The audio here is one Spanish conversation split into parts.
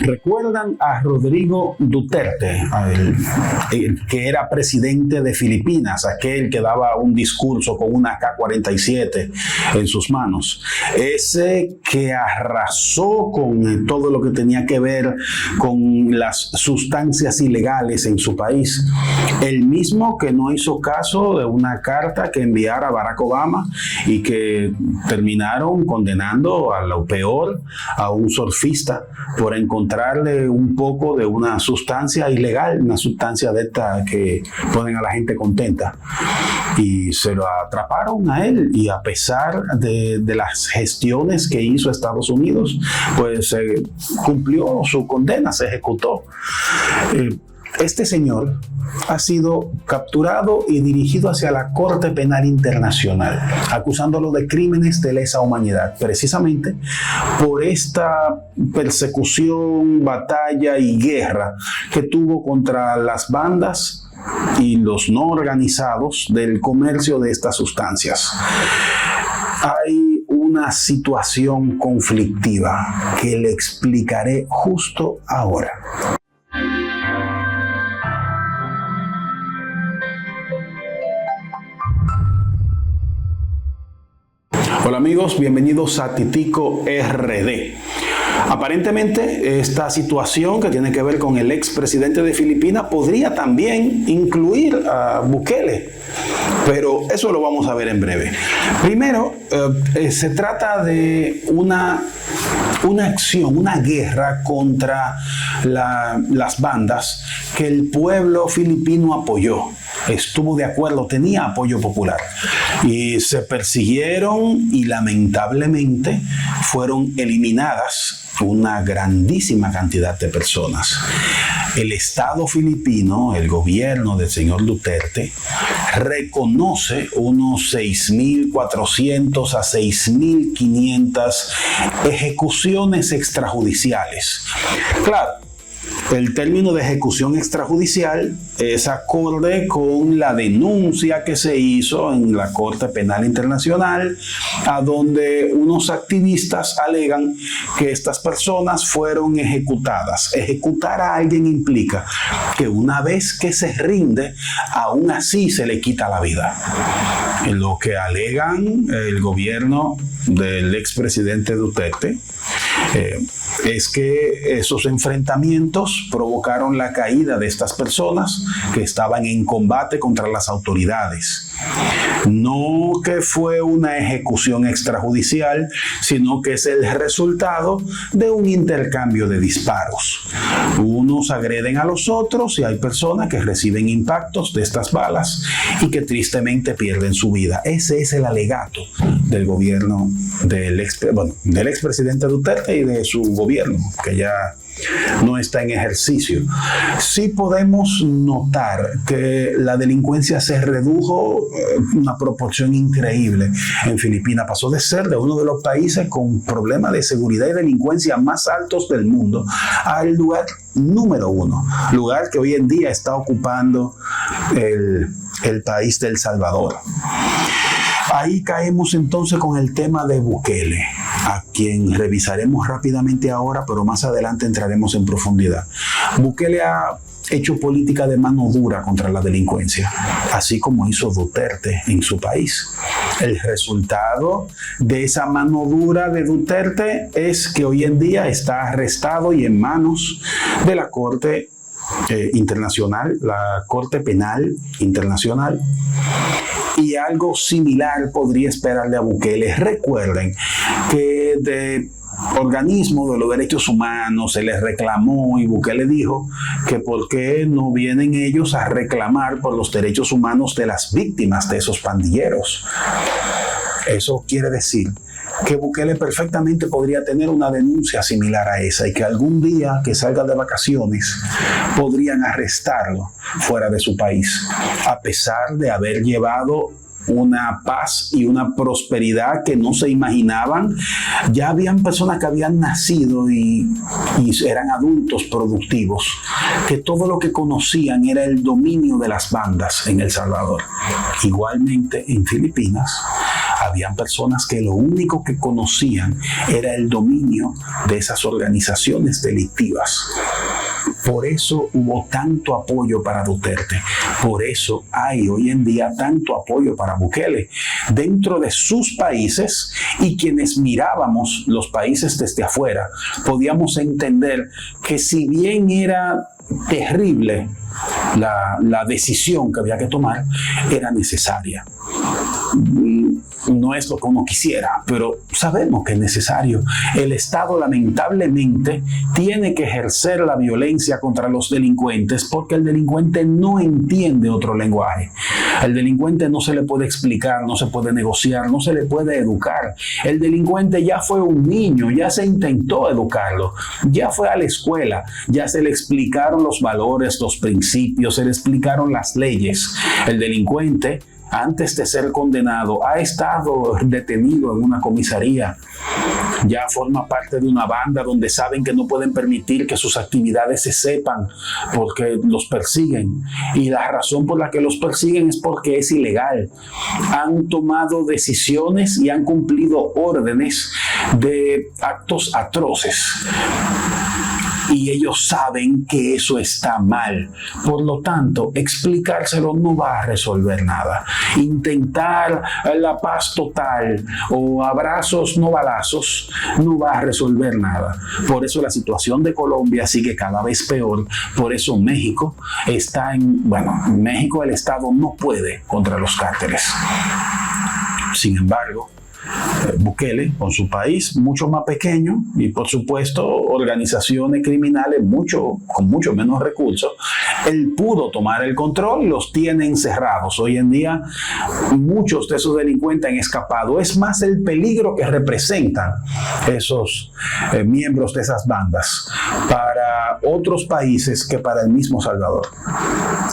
¿Recuerdan a Rodrigo Duterte, el que era presidente de Filipinas, aquel que daba un discurso con una AK-47 en sus manos? Ese que arrasó con todo lo que tenía que ver con las sustancias ilegales en su país. El mismo que no hizo caso de una carta que enviara Barack Obama y que terminaron condenando a lo peor a un surfista por encontrarle un poco de una sustancia ilegal, una sustancia de esta que ponen a la gente contenta. Y se lo atraparon a él, y a pesar de las gestiones que hizo Estados Unidos, pues cumplió su condena, se ejecutó. Este señor ha sido capturado y dirigido hacia la Corte Penal Internacional, acusándolo de crímenes de lesa humanidad, precisamente por esta persecución, batalla y guerra que tuvo contra las bandas y los no organizados del comercio de estas sustancias. Hay una situación conflictiva que le explicaré justo ahora. Hola amigos, bienvenidos a Titico RD. Aparentemente, esta situación que tiene que ver con el expresidente de Filipinas podría también incluir a Bukele, pero eso lo vamos a ver en breve. Primero, se trata de una acción, una guerra contra las bandas que el pueblo filipino apoyó. Estuvo de acuerdo, tenía apoyo popular, y se persiguieron y lamentablemente fueron eliminadas una grandísima cantidad de personas. El Estado filipino, el gobierno del señor Duterte, reconoce unos 6.400 a 6.500 ejecuciones extrajudiciales. Claro, el término de ejecución extrajudicial es acorde con la denuncia que se hizo en la Corte Penal Internacional, a donde unos activistas alegan que estas personas fueron ejecutadas. Ejecutar a alguien implica que una vez que se rinde, aún así se le quita la vida. Lo que alegan el gobierno del expresidente Duterte es que esos enfrentamientos provocaron la caída de estas personas que estaban en combate contra las autoridades. No que fue una ejecución extrajudicial, sino que es el resultado de un intercambio de disparos. Unos agreden a los otros y hay personas que reciben impactos de estas balas y que tristemente pierden su vida. Ese es el alegato del gobierno del expresidente Duterte y de su gobierno, que ya no está en ejercicio. Sí podemos notar que la delincuencia se redujo una proporción increíble en Filipinas. Pasó de ser de uno de los países con problemas de seguridad y delincuencia más altos del mundo al lugar número 1, lugar que hoy en día está ocupando el país de El Salvador. Ahí caemos entonces con el tema de Bukele, a quien revisaremos rápidamente ahora, pero más adelante entraremos en profundidad. Bukele ha hecho política de mano dura contra la delincuencia, así como hizo Duterte en su país. El resultado de esa mano dura de Duterte es que hoy en día está arrestado y en manos de la Corte Internacional, la Corte Penal Internacional. Y algo similar podría esperarle a Bukele. Recuerden que de organismos de los derechos humanos se les reclamó y Bukele dijo que por qué no vienen ellos a reclamar por los derechos humanos de las víctimas de esos pandilleros. Eso quiere decir que Bukele perfectamente podría tener una denuncia similar a esa y que algún día que salga de vacaciones podrían arrestarlo fuera de su país, a pesar de haber llevado una paz y una prosperidad que no se imaginaban. Ya habían personas que habían nacido y eran adultos productivos, que todo lo que conocían era el dominio de las bandas en El Salvador. Igualmente en Filipinas habían personas que lo único que conocían era el dominio de esas organizaciones delictivas. Por eso hubo tanto apoyo para Duterte. Por eso hay hoy en día tanto apoyo para Bukele dentro de sus países, y quienes mirábamos los países desde afuera podíamos entender que si bien era terrible la decisión que había que tomar, era necesaria. No es lo que uno quisiera, pero sabemos que es necesario. El Estado lamentablemente tiene que ejercer la violencia contra los delincuentes, porque el delincuente no entiende otro lenguaje. Al delincuente no se le puede explicar, no se puede negociar, no se le puede educar. El delincuente ya fue un niño, ya se intentó educarlo, ya fue a la escuela, ya se le explicaron los valores, los principios, se le explicaron las leyes. El delincuente, antes de ser condenado, ha estado detenido en una comisaría. Ya forma parte de una banda donde saben que no pueden permitir que sus actividades se sepan porque los persiguen. Y la razón por la que los persiguen es porque es ilegal. Han tomado decisiones y han cumplido órdenes de actos atroces. Y ellos saben que eso está mal. Por lo tanto, explicárselo no va a resolver nada. Intentar la paz total o abrazos no balazos no va a resolver nada. Por eso la situación de Colombia sigue cada vez peor. Por eso México está en México, el Estado no puede contra los cárteles. Sin embargo, Bukele, con su país mucho más pequeño y por supuesto organizaciones criminales con mucho menos recursos, él pudo tomar el control y los tiene encerrados. Hoy en día muchos de esos delincuentes han escapado. Es más el peligro que representan esos miembros de esas bandas para otros países que para el mismo Salvador.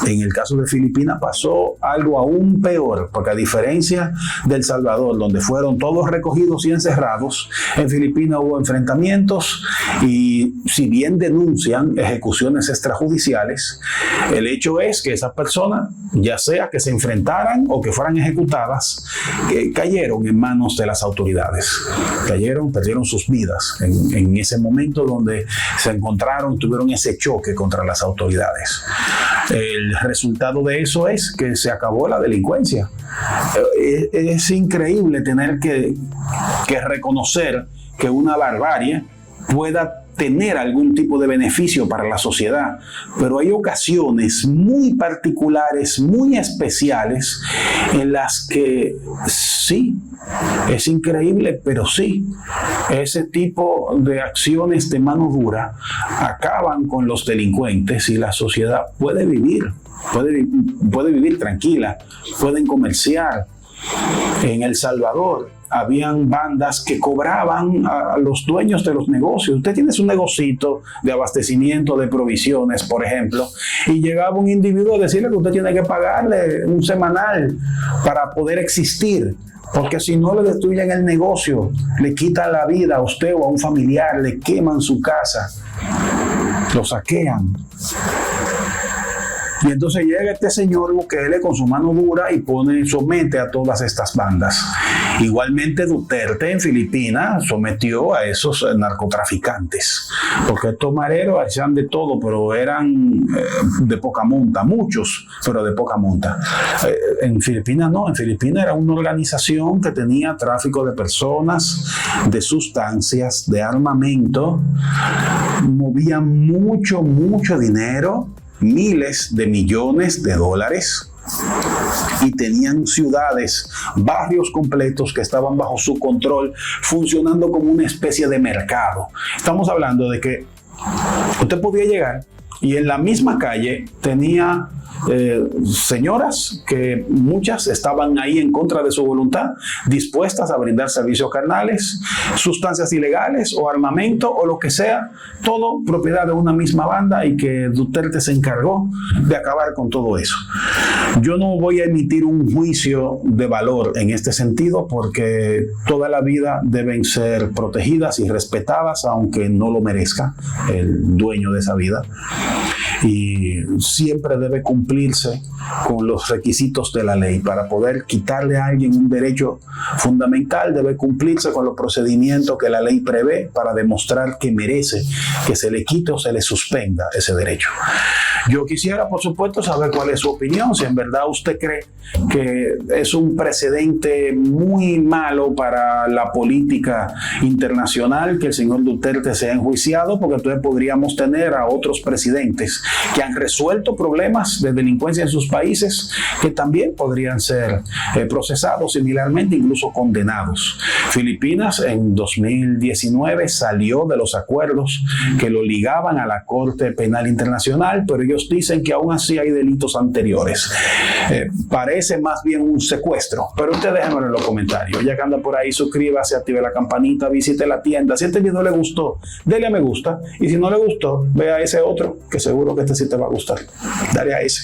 En el caso de Filipinas pasó algo aún peor, porque a diferencia del Salvador, donde fueron todos recogidos y encerrados, en Filipinas hubo enfrentamientos y si bien denuncian ejecuciones extrajudiciales, el hecho es que esas personas, ya sea que se enfrentaran o que fueran ejecutadas, cayeron en manos de las autoridades. Perdieron sus vidas en ese momento donde se encontraron, tuvieron ese choque contra las autoridades. El resultado de eso es que se acabó la delincuencia. Es increíble tener que reconocer que una barbarie pueda tener algún tipo de beneficio para la sociedad, pero hay ocasiones muy particulares, muy especiales, en las que sí, es increíble, pero sí, ese tipo de acciones de mano dura acaban con los delincuentes y la sociedad puede vivir tranquila, pueden comerciar. En El Salvador habían bandas que cobraban a los dueños de los negocios. Usted tiene un negocito de abastecimiento de provisiones, por ejemplo, y llegaba un individuo a decirle que usted tiene que pagarle un semanal para poder existir, porque si no le destruyen el negocio, le quitan la vida a usted o a un familiar, le queman su casa, lo saquean. Y entonces llega este señor Bukele con su mano dura y somete a todas estas bandas. Igualmente Duterte en Filipinas sometió a esos narcotraficantes, porque estos mareros hacían de todo, pero eran de poca monta, muchos, pero de poca monta. En Filipinas no, en Filipinas era una organización que tenía tráfico de personas, de sustancias, de armamento, movían mucho dinero, miles de millones de dólares, y tenían ciudades, barrios completos que estaban bajo su control, funcionando como una especie de mercado. Estamos hablando de que usted podía llegar y en la misma calle tenía señoras que muchas estaban ahí en contra de su voluntad, dispuestas a brindar servicios carnales, sustancias ilegales o armamento o lo que sea, todo propiedad de una misma banda, y que Duterte se encargó de acabar con todo eso. Yo no voy a emitir un juicio de valor en este sentido, porque toda la vida deben ser protegidas y respetadas, aunque no lo merezca el dueño de esa vida. Y siempre debe cumplirse con los requisitos de la ley. Para poder quitarle a alguien un derecho fundamental, debe cumplirse con los procedimientos que la ley prevé para demostrar que merece que se le quite o se le suspenda ese derecho. Yo quisiera, por supuesto, saber cuál es su opinión, si en verdad usted cree que es un precedente muy malo para la política internacional que el señor Duterte sea enjuiciado, porque entonces podríamos tener a otros presidentes que han resuelto problemas de delincuencia en sus países que también podrían ser procesados similarmente, incluso condenados. Filipinas en 2019 salió de los acuerdos que lo ligaban a la Corte Penal Internacional, pero ellos dicen que aún así hay delitos anteriores. Parece más bien un secuestro, pero usted déjenmelo en los comentarios. Ya que anda por ahí, suscríbase, active la campanita, visite la tienda. Si este video le gustó, dele a me gusta, y si no le gustó, vea ese otro, que seguro que este sí te va a gustar. Dale a ese.